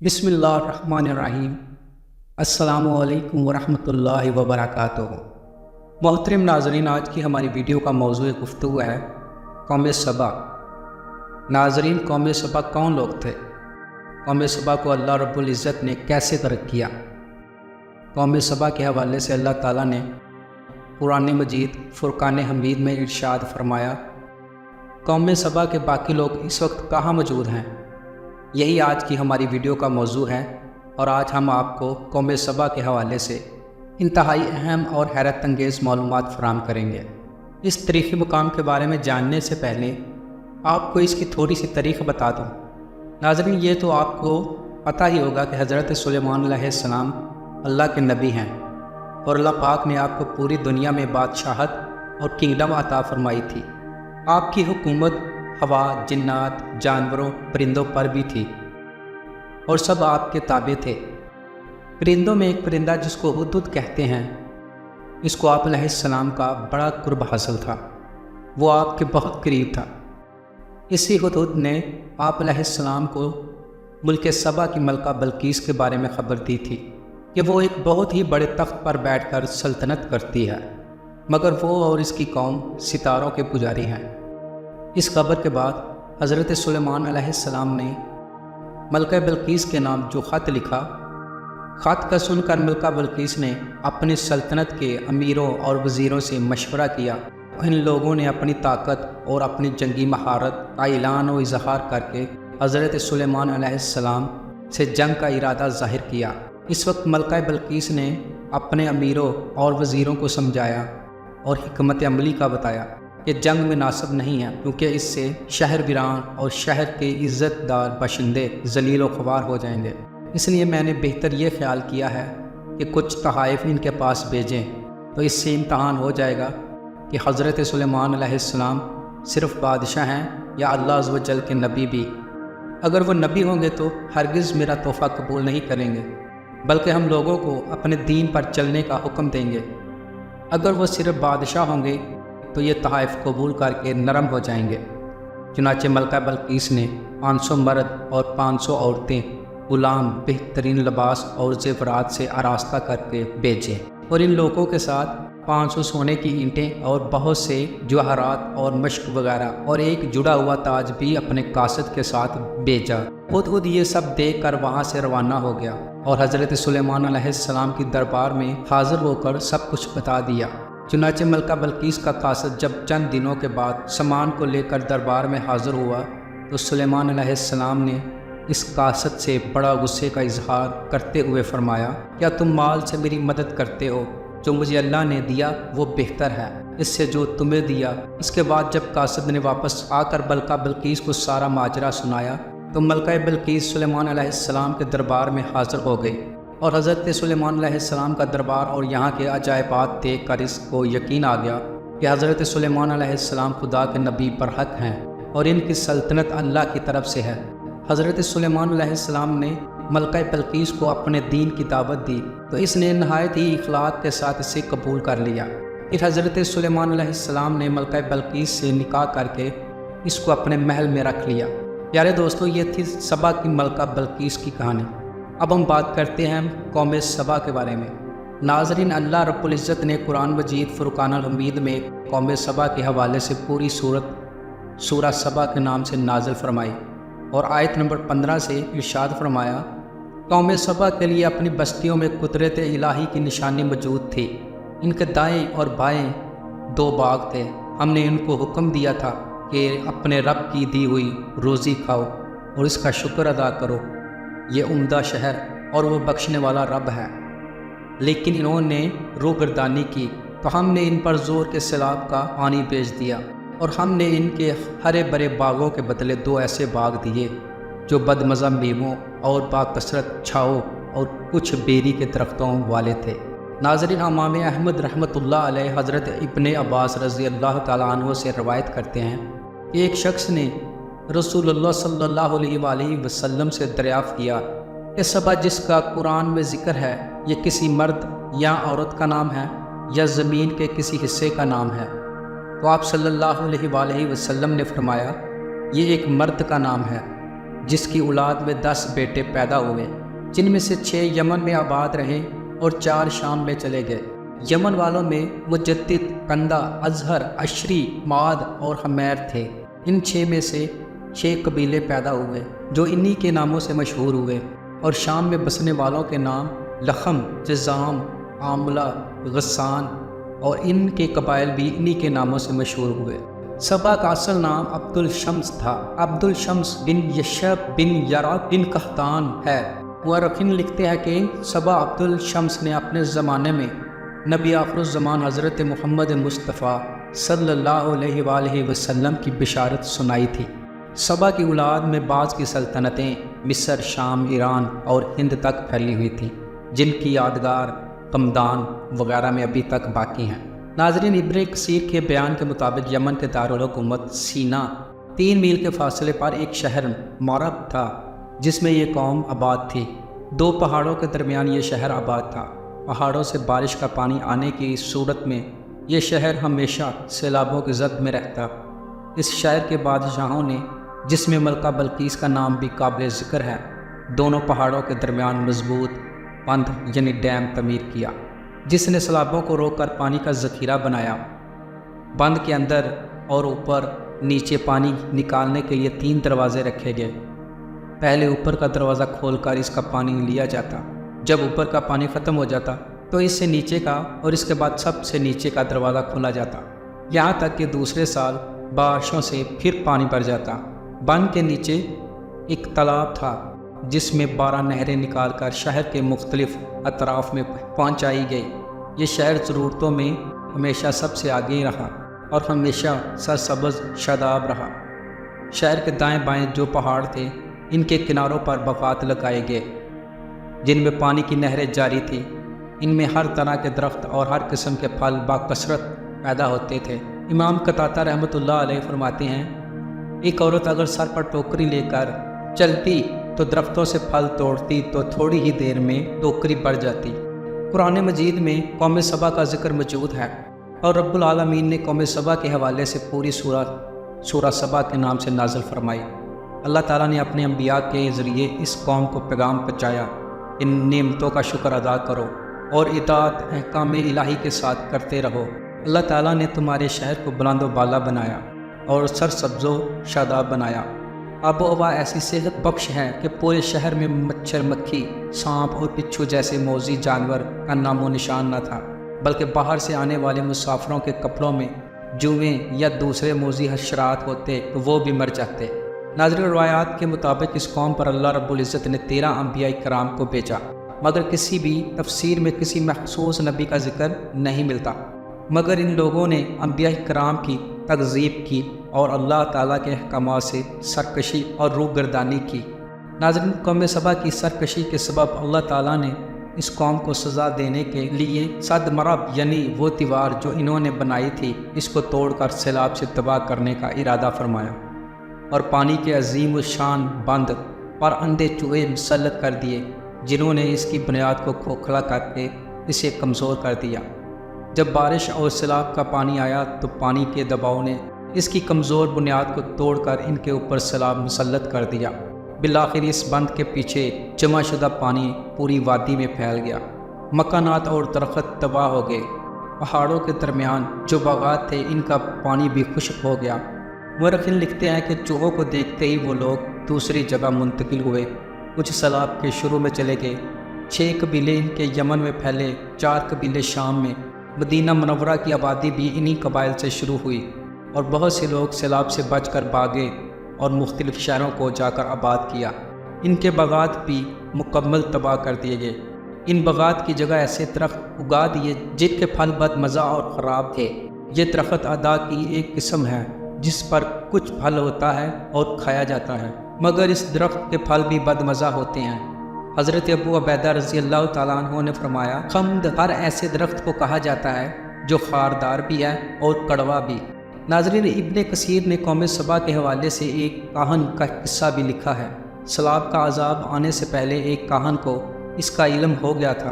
بسم اللہ الرحمن الرحیم۔ السلام علیکم ورحمۃ اللہ وبرکاتہ۔ محترم ناظرین، آج کی ہماری ویڈیو کا موضوع گفتگو ہے قوم سبا۔ ناظرین، قوم سبا کون لوگ تھے؟ قوم سبا کو اللہ رب العزت نے کیسے ترک کیا؟ قوم سبا کے حوالے سے اللہ تعالیٰ نے قرآن مجید فرقان حمید میں ارشاد فرمایا، قوم سبا کے باقی لوگ اس وقت کہاں موجود ہیں؟ یہی آج کی ہماری ویڈیو کا موضوع ہے، اور آج ہم آپ کو قوم سبا کے حوالے سے انتہائی اہم اور حیرت انگیز معلومات فراہم کریں گے۔ اس تاریخی مقام کے بارے میں جاننے سے پہلے آپ کو اس کی تھوڑی سی تاریخ بتا دوں۔ ناظرین، یہ تو آپ کو پتہ ہی ہوگا کہ حضرت سلیمان علیہ السلام اللہ کے نبی ہیں، اور اللہ پاک نے آپ کو پوری دنیا میں بادشاہت اور کنگڈم عطا فرمائی تھی۔ آپ کی حکومت ہوا، جنات، جانوروں، پرندوں پر بھی تھی، اور سب آپ کے تابع تھے۔ پرندوں میں ایک پرندہ جس کو ہدہد کہتے ہیں، اس کو آپ علیہ السلام کا بڑا قرب حاصل تھا، وہ آپ کے بہت قریب تھا۔ اسی ہدہد نے آپ علیہ السلام کو ملک سبا کی ملکہ بلقیس کے بارے میں خبر دی تھی کہ وہ ایک بہت ہی بڑے تخت پر بیٹھ کر سلطنت کرتی ہے، مگر وہ اور اس کی قوم ستاروں کے پجاری ہیں۔ اس خبر کے بعد حضرت سلیمان علیہ السلام نے ملکہ بلقیس کے نام جو خط لکھا، خط کا سن کر ملکہ بلقیس نے اپنی سلطنت کے امیروں اور وزیروں سے مشورہ کیا۔ ان لوگوں نے اپنی طاقت اور اپنی جنگی مہارت کا اعلان و اظہار کر کے حضرت سلیمان علیہ السلام سے جنگ کا ارادہ ظاہر کیا۔ اس وقت ملکہ بلقیس نے اپنے امیروں اور وزیروں کو سمجھایا اور حکمت عملی کا بتایا کہ جنگ مناسب نہیں ہے، کیونکہ اس سے شہر ویران اور شہر کے عزت دار باشندے ذلیل و خوار ہو جائیں گے۔ اس لیے میں نے بہتر یہ خیال کیا ہے کہ کچھ تحائف ان کے پاس بھیجیں، تو اس سے امتحان ہو جائے گا کہ حضرت سلیمان علیہ السلام صرف بادشاہ ہیں یا اللہ عز و جل کے نبی بھی۔ اگر وہ نبی ہوں گے تو ہرگز میرا تحفہ قبول نہیں کریں گے، بلکہ ہم لوگوں کو اپنے دین پر چلنے کا حکم دیں گے۔ اگر وہ صرف بادشاہ ہوں گے تو یہ تحائف قبول کر کے نرم ہو جائیں گے۔ چنانچہ ملکہ بلقیس نے 500 مرد اور 500 عورتیں، غلام، بہترین لباس اور زیورات سے آراستہ کر کے بھیجے، اور ان لوگوں کے ساتھ 500 سونے کی اینٹیں اور بہت سے جواہرات اور مشک وغیرہ اور ایک جڑا ہوا تاج بھی اپنے قاصد کے ساتھ بھیجا۔ خود یہ سب دیکھ کر وہاں سے روانہ ہو گیا اور حضرت سلیمان علیہ السلام کی دربار میں حاضر ہو کر سب کچھ بتا دیا۔ چنانچہ ملکہ بلقیس کا قاصد جب چند دنوں کے بعد سامان کو لے کر دربار میں حاضر ہوا تو سلیمان علیہ السلام نے اس قاصد سے بڑا غصے کا اظہار کرتے ہوئے فرمایا، کیا تم مال سے میری مدد کرتے ہو؟ جو مجھے اللہ نے دیا وہ بہتر ہے اس سے جو تمہیں دیا۔ اس کے بعد جب قاصد نے واپس آ کر ملکہ بلقیس کو سارا ماجرا سنایا تو ملکہ بلقیس سلیمان علیہ السلام کے دربار میں حاضر ہو گئی، اور حضرت سلیمان علیہ السلام کا دربار اور یہاں کے عجائبات دیکھ کر اس کو یقین آ گیا کہ حضرت سلیمان علیہ السلام خدا کے نبی برحق ہیں اور ان کی سلطنت اللہ کی طرف سے ہے۔ حضرت سلیمان علیہ السلام نے ملکہ بلقیس کو اپنے دین کی دعوت دی تو اس نے نہایت ہی اخلاق کے ساتھ اسے قبول کر لیا۔ پھر حضرت سلیمان علیہ السلام نے ملکہ بلقیس سے نکاح کر کے اس کو اپنے محل میں رکھ لیا۔ پیارے دوستو، یہ تھی سبا کی ملکہ بلقیس کی کہانی۔ اب ہم بات کرتے ہیں قوم سبا کے بارے میں۔ ناظرین، اللہ رب العزت نے قرآن مجید فرقان الحمید میں قوم سبا کے حوالے سے پوری سورہ سبا کے نام سے نازل فرمائی، اور آیت نمبر 15 سے ارشاد فرمایا، قوم سبا کے لیے اپنی بستیوں میں قدرت الہی کی نشانی موجود تھی۔ ان کے دائیں اور بائیں 2 باغ تھے۔ ہم نے ان کو حکم دیا تھا کہ اپنے رب کی دی ہوئی روزی کھاؤ اور اس کا شکر ادا کرو، یہ عمدہ شہر اور وہ بخشنے والا رب ہے۔ لیکن انہوں نے روگردانی کی تو ہم نے ان پر زور کے سیلاب کا پانی بھیج دیا، اور ہم نے ان کے ہرے بھرے باغوں کے بدلے 2 ایسے باغ دیے جو بدمزہ میووں اور با کثرت چھاؤ اور کچھ بیری کے درختوں والے تھے۔ ناظرین، امام احمد رحمۃ اللہ علیہ حضرت ابن عباس رضی اللہ تعالیٰ عنہ سے روایت کرتے ہیں کہ ایک شخص نے رسول اللہ صلی اللہ علیہ وآلہ وسلم سے دریافت کیا کہ سبا جس کا قرآن میں ذکر ہے، یہ کسی مرد یا عورت کا نام ہے یا زمین کے کسی حصے کا نام ہے؟ تو آپ صلی اللہ علیہ وآلہ وسلم نے فرمایا، یہ ایک مرد کا نام ہے جس کی اولاد میں 10 بیٹے پیدا ہوئے، جن میں سے 6 یمن میں آباد رہے اور 4 شام میں چلے گئے۔ یمن والوں میں مجدد، کندہ، ازہر، عشری، معاد اور حمیر تھے۔ ان 6 میں سے 6 قبیلے پیدا ہوئے جو انہی کے ناموں سے مشہور ہوئے، اور شام میں بسنے والوں کے نام لخم، جزام، عاملہ، غسان اور ان کے قبائل بھی انہی کے ناموں سے مشہور ہوئے۔ سبا کا اصل نام عبد الشمس تھا۔ عبد الشمس بن یشب بن یرق بن قحطان ہے۔ مورخین لکھتے ہیں کہ سبا عبد الشمس نے اپنے زمانے میں نبی آخر الزمان حضرت محمد مصطفیٰ صلی اللہ علیہ وآلہ وسلم کی بشارت سنائی تھی۔ سبا کی اولاد میں بعض کی سلطنتیں مصر، شام، ایران اور ہند تک پھیلی ہوئی تھیں، جن کی یادگار قمدان وغیرہ میں ابھی تک باقی ہیں۔ ناظرین، ابن کثیر کے بیان کے مطابق یمن کے دارالحکومت سینا 3 میل کے فاصلے پر ایک شہر مرب تھا جس میں یہ قوم آباد تھی۔ 2 پہاڑوں کے درمیان یہ شہر آباد تھا۔ پہاڑوں سے بارش کا پانی آنے کی صورت میں یہ شہر ہمیشہ سیلابوں کی زد میں رہتا۔ اس شہر کے بادشاہوں نے، جس میں ملکہ بلقیس کا نام بھی قابل ذکر ہے، دونوں پہاڑوں کے درمیان مضبوط بند یعنی ڈیم تعمیر کیا، جس نے سیلابوں کو روک کر پانی کا ذخیرہ بنایا۔ بند کے اندر اور اوپر نیچے پانی نکالنے کے لیے 3 دروازے رکھے گئے۔ پہلے اوپر کا دروازہ کھول کر اس کا پانی لیا جاتا۔ جب اوپر کا پانی ختم ہو جاتا تو اس سے نیچے کا اور اس کے بعد سب سے نیچے کا دروازہ کھولا جاتا، یہاں تک کہ دوسرے سال بارشوں سے پھر پانی بھر جاتا۔ بند کے نیچے ایک تالاب تھا جس میں 12 نہریں نکال کر شہر کے مختلف اطراف میں پہنچائی گئی۔ یہ شہر ضرورتوں میں ہمیشہ سب سے آگے رہا اور ہمیشہ سرسبز شاداب رہا۔ شہر کے دائیں بائیں جو پہاڑ تھے، ان کے کناروں پر باغات لگائے گئے جن میں پانی کی نہریں جاری تھیں۔ ان میں ہر طرح کے درخت اور ہر قسم کے پھل باکثرت پیدا ہوتے تھے۔ امام قتادہ رحمۃ اللہ علیہ فرماتے ہیں، ایک عورت اگر سر پر ٹوکری لے کر چلتی تو درختوں سے پھل توڑتی تو تھوڑی ہی دیر میں ٹوکری بھر جاتی۔ قرآن مجید میں قوم سبا کا ذکر موجود ہے، اور رب العالمین نے قوم سبا کے حوالے سے پوری سورہ سبا کے نام سے نازل فرمائی۔ اللہ تعالیٰ نے اپنے انبیاء کے ذریعے اس قوم کو پیغام پہنچایا، ان نعمتوں کا شکر ادا کرو اور اطاعت احکام الہی کے ساتھ کرتے رہو۔ اللہ تعالیٰ نے تمہارے شہر کو بلند و بالا بنایا اور سرسبز و شاداب بنایا۔ آب و ہوا ایسی صحت بخش ہے کہ پورے شہر میں مچھر، مکھی، سانپ اور بچھو جیسے موذی جانور کا نام و نشان نہ تھا، بلکہ باہر سے آنے والے مسافروں کے کپڑوں میں جوئیں یا دوسرے موذی حشرات ہوتے تو وہ بھی مر جاتے۔ ناظرین، روایات کے مطابق اس قوم پر اللہ رب العزت نے 13 انبیاء کرام کو بھیجا، مگر کسی بھی تفسیر میں کسی مخصوص نبی کا ذکر نہیں ملتا، مگر ان لوگوں نے انبیاء کرام کی تکذیب کی اور اللہ تعالیٰ کے احکامات سے سرکشی اور روگردانی کی۔ ناظرین، قوم سبا کی سرکشی کے سبب اللہ تعالیٰ نے اس قوم کو سزا دینے کے لیے صد مرب یعنی وہ دیوار جو انہوں نے بنائی تھی، اس کو توڑ کر سیلاب سے تباہ کرنے کا ارادہ فرمایا، اور پانی کے عظیم الشان بند پر اندھے چوہے مسلط کر دیے، جنہوں نے اس کی بنیاد کو کھوکھلا کر کے اسے کمزور کر دیا۔ جب بارش اور سیلاب کا پانی آیا تو پانی کے دباؤ نے اس کی کمزور بنیاد کو توڑ کر ان کے اوپر سیلاب مسلط کر دیا۔ بالآخر اس بند کے پیچھے جمع شدہ پانی پوری وادی میں پھیل گیا، مکانات اور درخت تباہ ہو گئے، پہاڑوں کے درمیان جو باغات تھے ان کا پانی بھی خشک ہو گیا۔ مورخین لکھتے ہیں کہ چوہوں کو دیکھتے ہی وہ لوگ دوسری جگہ منتقل ہوئے، کچھ سیلاب کے شروع میں چلے گئے۔ 6 قبیلے ان کے یمن میں پھیلے، 4 قبیلے شام میں۔ مدینہ منورہ کی آبادی بھی انہی قبائل سے شروع ہوئی، اور بہت سے لوگ سیلاب سے بچ کر بھاگے اور مختلف شہروں کو جا کر آباد کیا۔ ان کے باغات بھی مکمل تباہ کر دیے گئے۔ ان باغات کی جگہ ایسے درخت اگا دیے جن کے پھل بد مزہ اور خراب تھے۔ یہ درخت ادا کی ایک قسم ہے جس پر کچھ پھل ہوتا ہے اور کھایا جاتا ہے، مگر اس درخت کے پھل بھی بد مزہ ہوتے ہیں۔ حضرت ابو عبیدہ رضی اللہ تعالیٰ عنہ نے فرمایا، خمد ہر ایسے درخت کو کہا جاتا ہے جو خاردار بھی ہے اور کڑوا بھی۔ ناظرین، ابن کثیر نے قوم سبا کے حوالے سے ایک کاہن کا قصہ بھی لکھا ہے۔ سیلاب کا عذاب آنے سے پہلے ایک کاہن کو اس کا علم ہو گیا تھا۔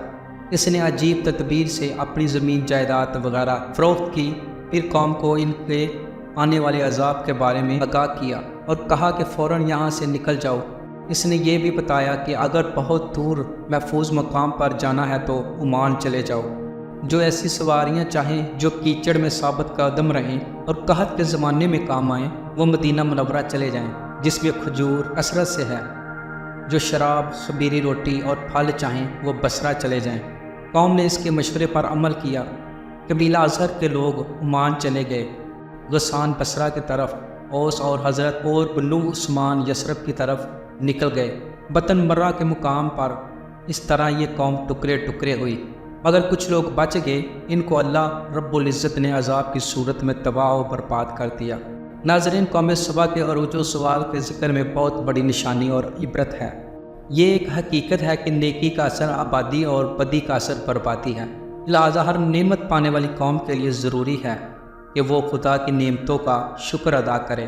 اس نے عجیب تدبیر سے اپنی زمین جائیداد وغیرہ فروخت کی، پھر قوم کو ان کے آنے والے عذاب کے بارے میں آگاہ کیا اور کہا کہ فوراً یہاں سے نکل جاؤ، اس نے یہ بھی بتایا کہ اگر بہت دور محفوظ مقام پر جانا ہے تو عمان چلے جاؤ۔ جو ایسی سواریاں چاہیں جو کیچڑ میں ثابت قدم رہیں اور قحط کے زمانے میں کام آئیں، وہ مدینہ منورہ چلے جائیں جس میں کھجور کثرت سے ہے۔ جو شراب، خمیری روٹی اور پھل چاہیں وہ بصرہ چلے جائیں۔ قوم نے اس کے مشورے پر عمل کیا۔ قبیلہ ازہر کے لوگ عمان چلے گئے، غسان بصرہ کی طرف، اوس اور حضرت اور بنو عثمان یثرب کی طرف نکل گئے۔ بطن مرہ کے مقام پر اس طرح یہ قوم ٹکڑے ٹکڑے ہوئی، مگر کچھ لوگ بچ گئے۔ ان کو اللہ رب العزت نے عذاب کی صورت میں تباہ و برباد کر دیا۔ ناظرین، قوم سبا کے عروج و زوال کے ذکر میں بہت بڑی نشانی اور عبرت ہے۔ یہ ایک حقیقت ہے کہ نیکی کا اثر آبادی اور بدی کا اثر بربادی ہے۔ لہٰذا ہر نعمت پانے والی قوم کے لیے ضروری ہے کہ وہ خدا کی نعمتوں کا شکر ادا کرے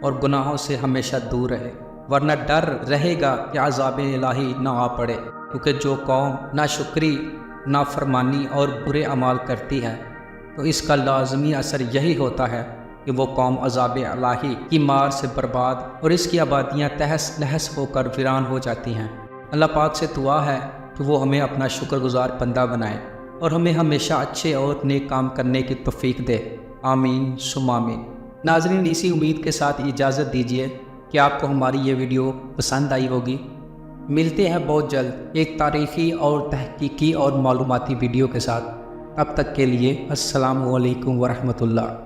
اور گناہوں سے ہمیشہ دور رہے، ورنہ ڈر رہے گا کہ عذاب الہی نہ آ پڑے، کیونکہ جو قوم ناشکری، نافرمانی اور برے اعمال کرتی ہے تو اس کا لازمی اثر یہی ہوتا ہے کہ وہ قوم عذاب الہی کی مار سے برباد اور اس کی آبادیاں تہس نہس ہو کر ویران ہو جاتی ہیں۔ اللہ پاک سے دعا ہے کہ وہ ہمیں اپنا شکر گزار بندہ بنائے اور ہمیں ہمیشہ اچھے اور نیک کام کرنے کی توفیق دے۔ آمین ثم آمین۔ ناظرین، اسی امید کے ساتھ اجازت دیجیے کہ آپ کو ہماری یہ ویڈیو پسند آئی ہوگی۔ ملتے ہیں بہت جلد ایک تاریخی اور تحقیقی اور معلوماتی ویڈیو کے ساتھ۔ اب تک کے لیے السلام علیکم ورحمۃ اللہ۔